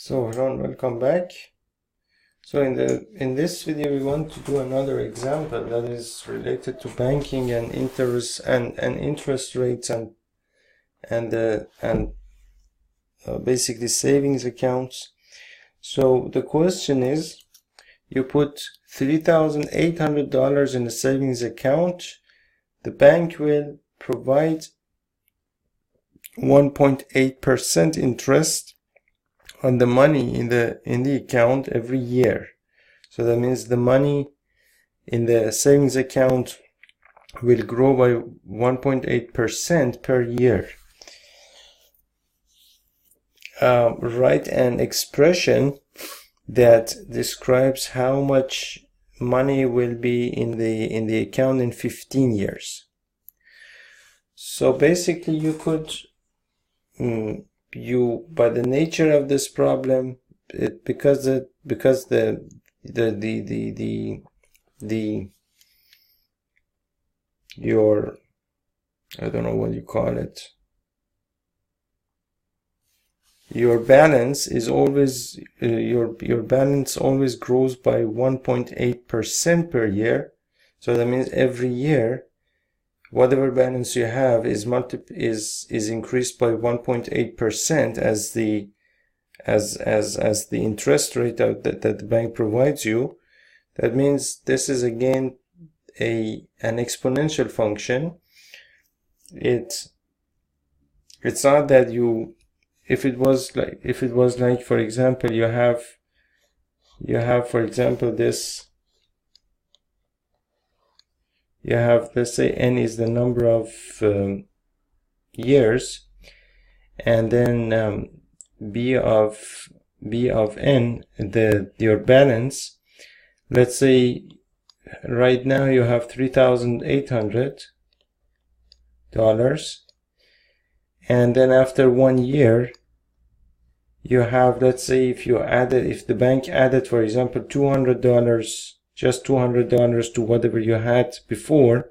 So hello and welcome back. So in this video we want to do another example that is related to banking and interest rates and basically savings accounts. So the question is, you put $3,800 in a savings account. The bank will provide 1.8% interest on the money in the account every year. So that means the money in the savings account will grow by 1.8% per year. Write an expression that describes how much money will be in the account in 15 years. So basically you could by the nature of this problem, because I don't know what you call it, your balance is always your balance always grows by 1.8% per year. So that means every year whatever balance you have is increased by 1.8% as the interest rate that the bank provides you. That means this is again an exponential function. It's not that if it was like for example you have for example this. You have, let's say n is the number of years, and then b of n, your balance. Let's say right now you have $3,800, and then after 1 year you have, let's say if the bank added for example $200, just $200 to whatever you had before,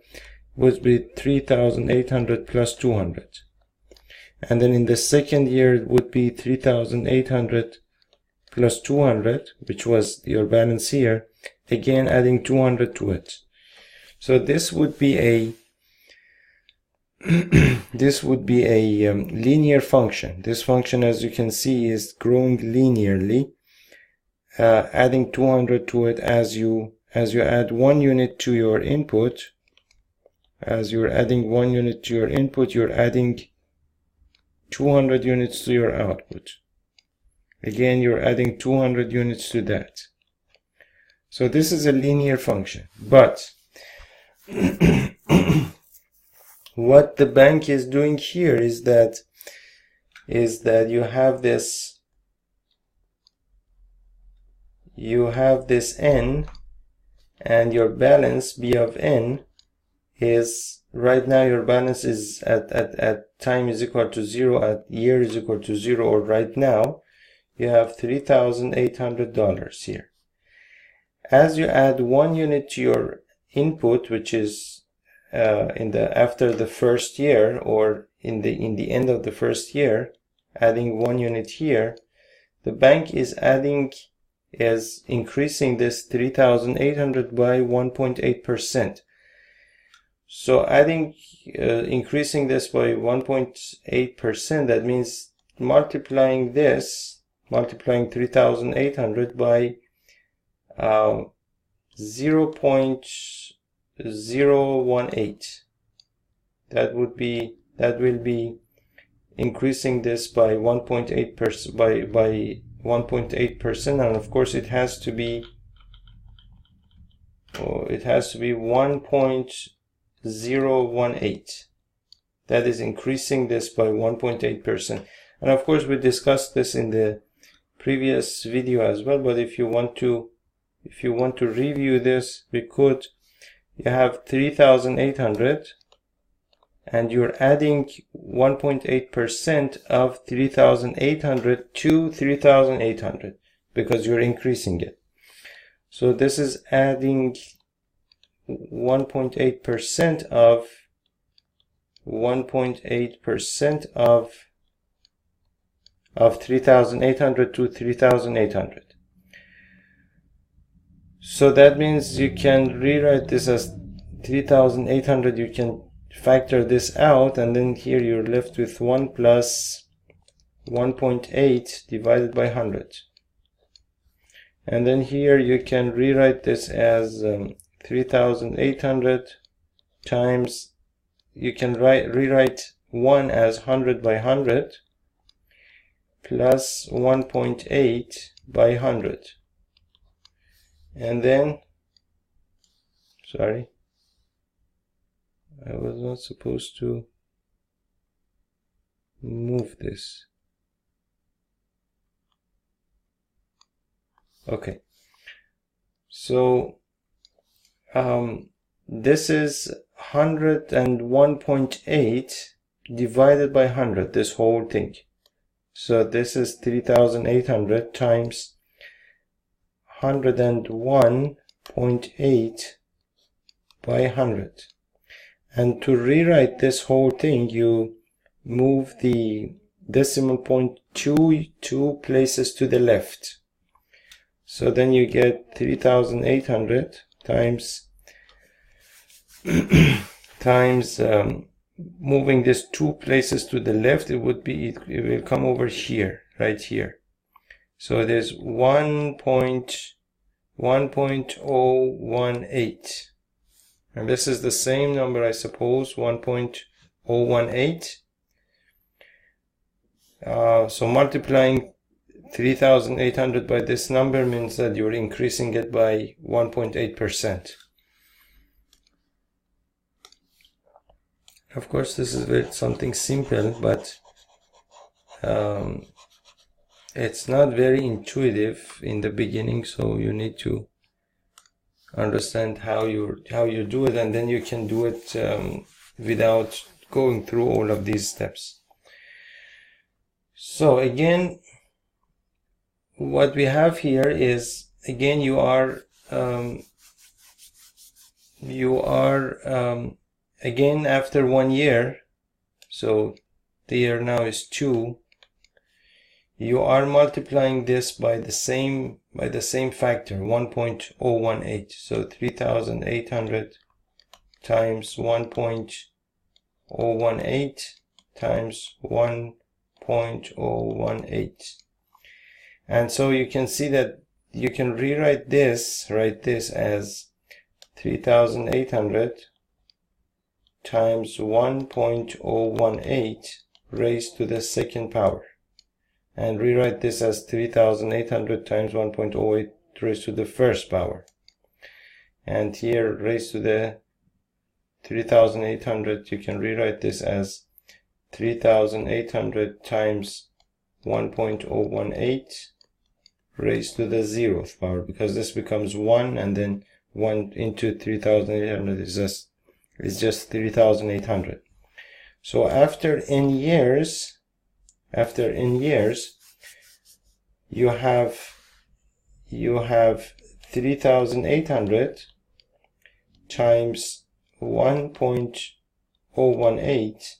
would be 3,800 plus 200. And then in the second year it would be 3,800 plus 200, which was your balance here, again adding 200 to it. So this would be a linear function. This function, as you can see, is growing linearly. Adding 200 to it as you add 1 unit to your input. As you're adding 1 unit to your input, you're adding 200 units to your output. Again, you're adding 200 units to that. So this is a linear function. But what the bank is doing here is that you have this n, and your balance b of n is, right now your balance is at time is equal to 0, at year is equal to 0, or right now you have $3,800 here. As you add 1 unit to your input, which is after the first year, or in the end of the first year, adding 1 unit here, the bank is increasing this 3,800 by 1.8%. So increasing this by 1.8%, that means multiplying 3,800 by 0.018. That will be increasing this by 1.8% by 1.8%, and of course it has to be 1.018. that is increasing this by 1.8%. and of course we discussed this in the previous video as well, but if you want to review this, you have 3,800 and you're adding 1.8% of 3,800 to 3,800 because you're increasing it. So this is adding 1.8% of 1.8% of of 3,800 to 3,800. So that means you can rewrite this as 3,800. You can factor this out, and then here you're left with 1 plus 1.8 divided by 100. And then here you can rewrite this as 3,800 times, you can rewrite 1 as 100 by 100 plus 1.8 by 100. And then, sorry, I was not supposed to move this. Okay, so this is 101.8 divided by 100, this whole thing. So this is 3,800 times 101.8 by 100. And to rewrite this whole thing, you move the decimal point two places to the left. So then you get 3,800 times moving this 2 places to the left, it will come over here, right here. So there's 1.018, and this is the same number, I suppose, 1.018. So multiplying 3,800 by this number means that you're increasing it by 1.8%. Of course, this is something simple, but it's not very intuitive in the beginning, so you need to understand how you do it, and then you can do it without going through all of these steps. So again, what we have here is, again, you are again after 1 year, so the year now is 2, you are multiplying this by the same factor, 1.018. So 3,800 times 1.018 times 1.018. And so you can see that you can write this as 3,800 times 1.018 raised to the second power, and rewrite this as 3,800 times 1.08 raised to the first power. And here, raised to the 3,800, you can rewrite this as 3,800 times 1.018 raised to the 0th power, because this becomes 1, and then 1 into 3,800 is just 3,800. So after n years, you have 3,800 times 1.018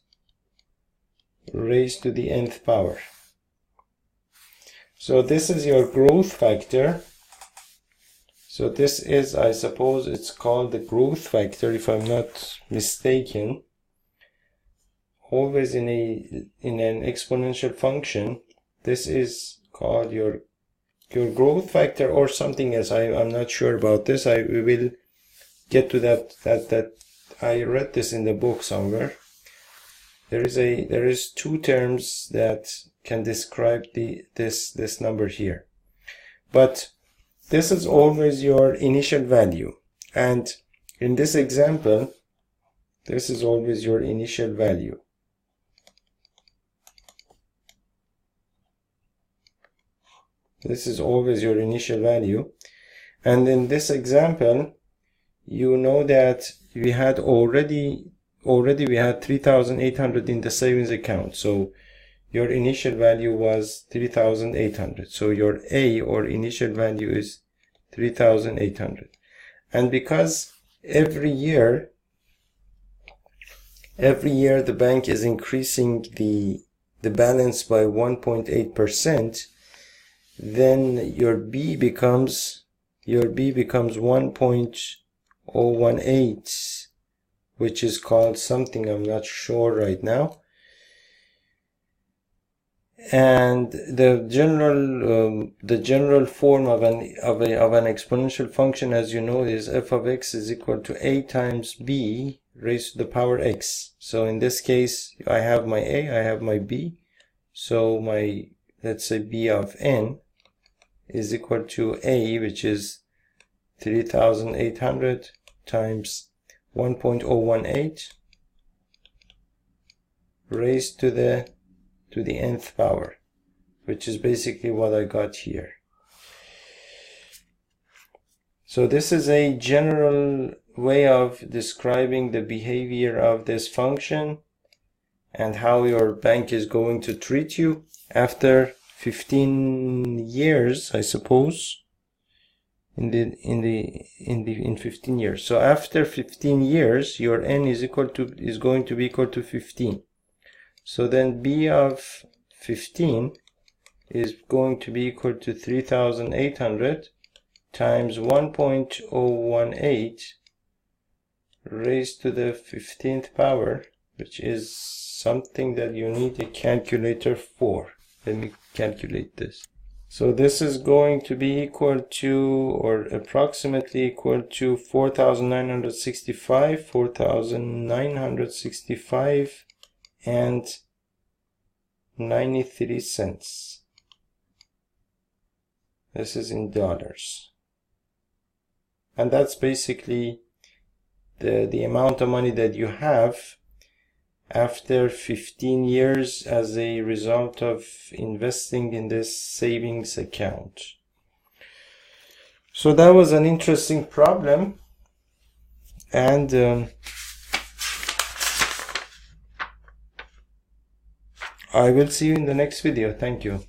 raised to the nth power. So this is your growth factor. So this is, I suppose it's called the growth factor, if I'm not mistaken. Always in an exponential function, this is called your growth factor or something else. I'm not sure about this. We will get to that. I read this in the book somewhere. There is 2 terms that can describe this number here, but this is always your initial value, and in this example, this is always your initial value. This is always your initial value, and in this example, you know that we had already we had 3,800 in the savings account, so your initial value was 3,800. So your A, or initial value, is 3,800. And because every year the bank is increasing the the balance by 1.8%, then your B becomes 1.018, which is called something I'm not sure right now. And the general form of an exponential function, as you know, is f of x is equal to a times b raised to the power x. So in this case, I have my a, I have my b. So my, let's say, b of n is equal to a, which is 3,800 times 1.018 raised to the nth power, which is basically what I got here. So this is a general way of describing the behavior of this function and how your bank is going to treat you after 15 years, I suppose. In 15 years. So after 15 years, your n is going to be equal to 15. So then b of 15 is going to be equal to 3,800 times 1.018 raised to the 15th power, which is something that you need a calculator for. Let me calculate this. So this is going to be equal to, or approximately equal to, 4,965 and 93 cents. This is in dollars. And that's basically the amount of money that you have after 15 years as a result of investing in this savings account. So that was an interesting problem, and I will see you in the next video. Thank you.